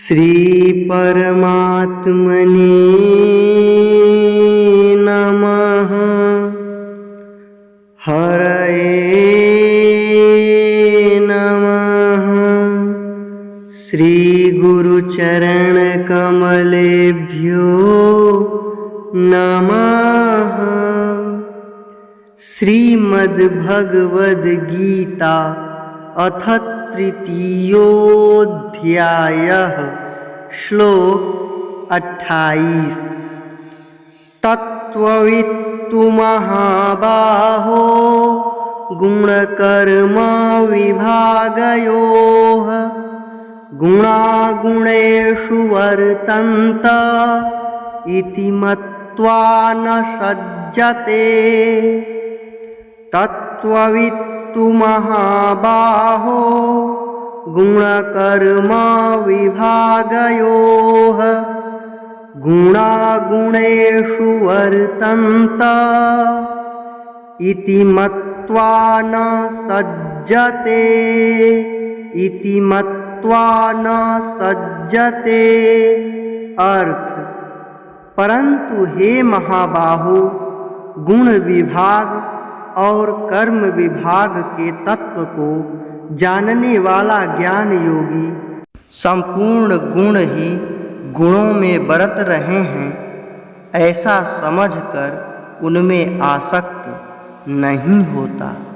श्री परमात्मने नमः। हरये नमः। श्री गुरुचरण कमलेभ्यो नमः। श्रीमद्भगवद्गीता अथ तृतीयोऽध्यायः। श्लोक 28। तत्त्ववित्तु महाबाहो गुणकर्म विभागयोः गुणागुणेषु वर्तन्त इति मत्वा न सज्जते। तत्त्ववित्तु महाबाहो गुणकर्म विभागयोः गुणागुणेषु वर्तन्त इति मत्वा न सज्जते। इति मत्वा न सज्जते। अर्थ: परंतु हे महाबाहो, गुण विभाग और कर्म विभाग के तत्व को जानने वाला ज्ञान योगी संपूर्ण गुण ही गुणों में बरत रहे हैं, ऐसा समझकर उनमें आसक्त नहीं होता।